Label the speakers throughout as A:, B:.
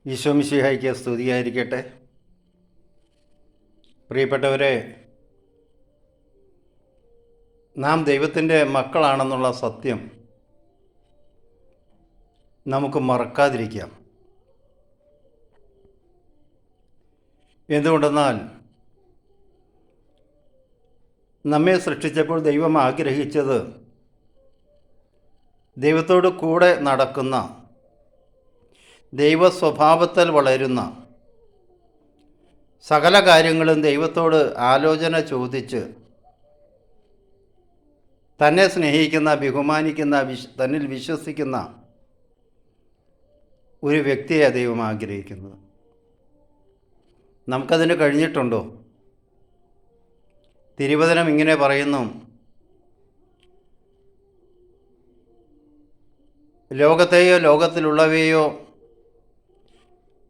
A: ഈശോ മിശിഹായ്ക്ക് സ്തുതിയായിരിക്കട്ടെ. പ്രിയപ്പെട്ടവരെ, നാം ദൈവത്തിൻ്റെ മക്കളാണെന്നുള്ള സത്യം നമുക്ക് മറക്കാതിരിക്കാം. എന്തുകൊണ്ടെന്നാൽ നമ്മെ സൃഷ്ടിച്ചപ്പോൾ ദൈവം ആഗ്രഹിച്ചത് ദൈവത്തോട് കൂടെ നടക്കുന്ന, ദൈവ സ്വഭാവത്തിൽ വളരുന്ന, സകല കാര്യങ്ങളും ദൈവത്തോട് ആലോചന ചോദിച്ച് തന്നെ സ്നേഹിക്കുന്ന, ബഹുമാനിക്കുന്ന, തന്നിൽ വിശ്വസിക്കുന്ന ഒരു വ്യക്തിയെ ദൈവം ആഗ്രഹിക്കുന്നത്. നമുക്കതിന് കഴിഞ്ഞിട്ടുണ്ടോ? തിരുവചനം ഇങ്ങനെ പറയുന്നു: ലോകത്തെയോ ലോകത്തിലുള്ളവയോ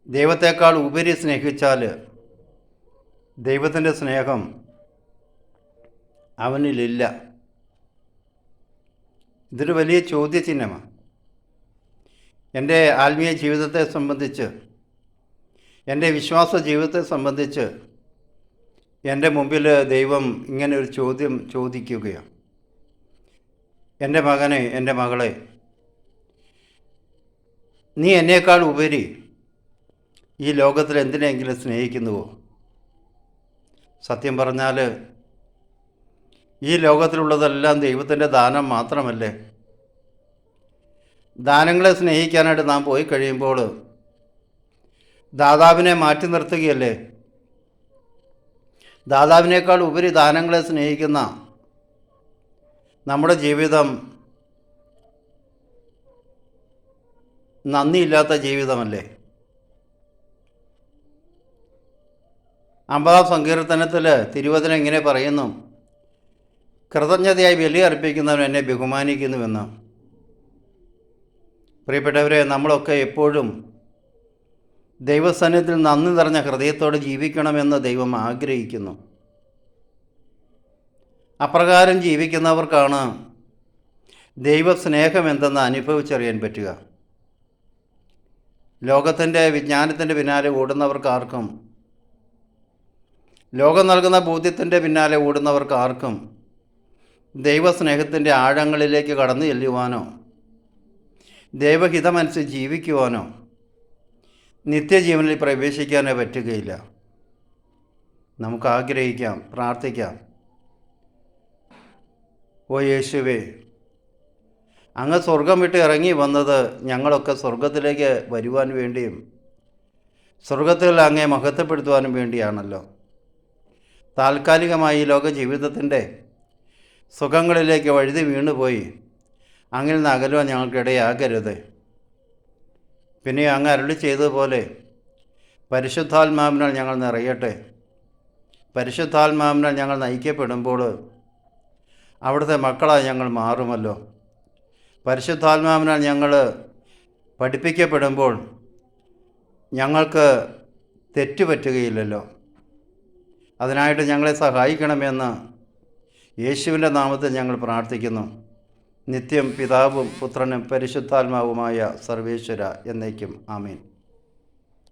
A: ദൈവത്തെക്കാൾ ഉപരി സ്നേഹിച്ചാൽ ദൈവത്തിൻ്റെ സ്നേഹം അവനിലില്ല. ഇതൊരു വലിയ ചോദ്യചിഹ്നമാണ്. എൻ്റെ ആത്മീയ ജീവിതത്തെ സംബന്ധിച്ച്, എൻ്റെ വിശ്വാസ ജീവിതത്തെ സംബന്ധിച്ച് എൻ്റെ മുമ്പിൽ ദൈവം ഇങ്ങനെ ഒരു ചോദ്യം ചോദിക്കുകയാണ്: എൻ്റെ മകനെ, എൻ്റെ മകളെ, നീ എന്നേക്കാൾ ഉപരി ഈ ലോകത്തിൽ എന്തിനെങ്കിലും സ്നേഹിക്കുന്നുവോ? സത്യം പറഞ്ഞാൽ ഈ ലോകത്തിലുള്ളതെല്ലാം ദൈവത്തിൻ്റെ ദാനം മാത്രമല്ലേ? ദാനങ്ങളെ സ്നേഹിക്കാനായിട്ട് നാം പോയി കഴിയുമ്പോൾ ദാതാവിനെ മാറ്റി നിർത്തുകയല്ലേ? ദാതാവിനേക്കാൾ ഉപരി ദാനങ്ങളെ സ്നേഹിക്കുന്ന നമ്മുടെ ജീവിതം നന്ദിയില്ലാത്ത ജീവിതമല്ലേ? 50-ാം സങ്കീർത്തനത്തിൽ തിരുവചനം ഇങ്ങനെ പറയുന്നു: കൃതജ്ഞതയായി ബലി അർപ്പിക്കുന്നവൻ എന്നെ ബഹുമാനിക്കുന്നുവെന്ന്. പ്രിയപ്പെട്ടവരെ, നമ്മളൊക്കെ എപ്പോഴും ദൈവസന്നിധിയിൽ നന്ദി നിറഞ്ഞ ഹൃദയത്തോടെ ജീവിക്കണമെന്ന് ദൈവം ആഗ്രഹിക്കുന്നു. അപ്രകാരം ജീവിക്കുന്നവർക്കാണ് ദൈവസ്നേഹം എന്തെന്ന് അനുഭവിച്ചറിയാൻ പറ്റുക. ലോകത്തിൻ്റെ വിജ്ഞാനത്തിൻ്റെ പിന്നാലെ ഓടുന്നവർക്കാർക്കും, ലോകം നൽകുന്ന ബോധ്യത്തിൻ്റെ പിന്നാലെ ഓടുന്നവർക്കാർക്കും ദൈവസ്നേഹത്തിൻ്റെ ആഴങ്ങളിലേക്ക് കടന്നു ചെല്ലുവാനോ, ദൈവഹിതമനുസരിച്ച് ജീവിക്കുവാനോ, നിത്യജീവനിൽ പ്രവേശിക്കാനോ പറ്റുകയില്ല. നമുക്ക് ആഗ്രഹിക്കാം, പ്രാർത്ഥിക്കാം: ഓ യേശുവേ, അങ്ങ് സ്വർഗം വിട്ട് ഇറങ്ങി വന്നത് ഞങ്ങളൊക്കെ സ്വർഗത്തിലേക്ക് വരുവാൻ വേണ്ടിയും സ്വർഗത്തിൽ അങ്ങേ മഹത്വപ്പെടുത്തുവാനും വേണ്ടിയാണല്ലോ. താൽക്കാലികമായി ലോക ജീവിതത്തിൻ്റെ സുഖങ്ങളിലേക്ക് വഴുതി വീണുപോയി അങ്ങിൽ നിന്ന് അകലുവാൻ ഞങ്ങൾക്കിടയാകരുത്. പിന്നെ അങ്ങ് അരുളി ചെയ്തതുപോലെ പരിശുദ്ധാത്മാവിനാൽ ഞങ്ങൾ നിറയട്ടെ. പരിശുദ്ധാത്മാവിനാൽ ഞങ്ങൾ നയിക്കപ്പെടുമ്പോൾ അവിടുത്തെ മക്കളായി ഞങ്ങൾ മാറുമല്ലോ. പരിശുദ്ധാത്മാവിനാൽ ഞങ്ങൾ പഠിപ്പിക്കപ്പെടുമ്പോൾ ഞങ്ങൾക്ക് തെറ്റുപറ്റുകയില്ലല്ലോ. അതിനായിട്ട് ഞങ്ങളെ സഹായിക്കണമെന്ന് യേശുവിൻ്റെ നാമത്തിൽ ഞങ്ങൾ പ്രാർത്ഥിക്കുന്നു. നിത്യം പിതാവും പുത്രനും പരിശുദ്ധാത്മാവുമായ സർവേശ്വര എന്നേക്കും ആമേൻ.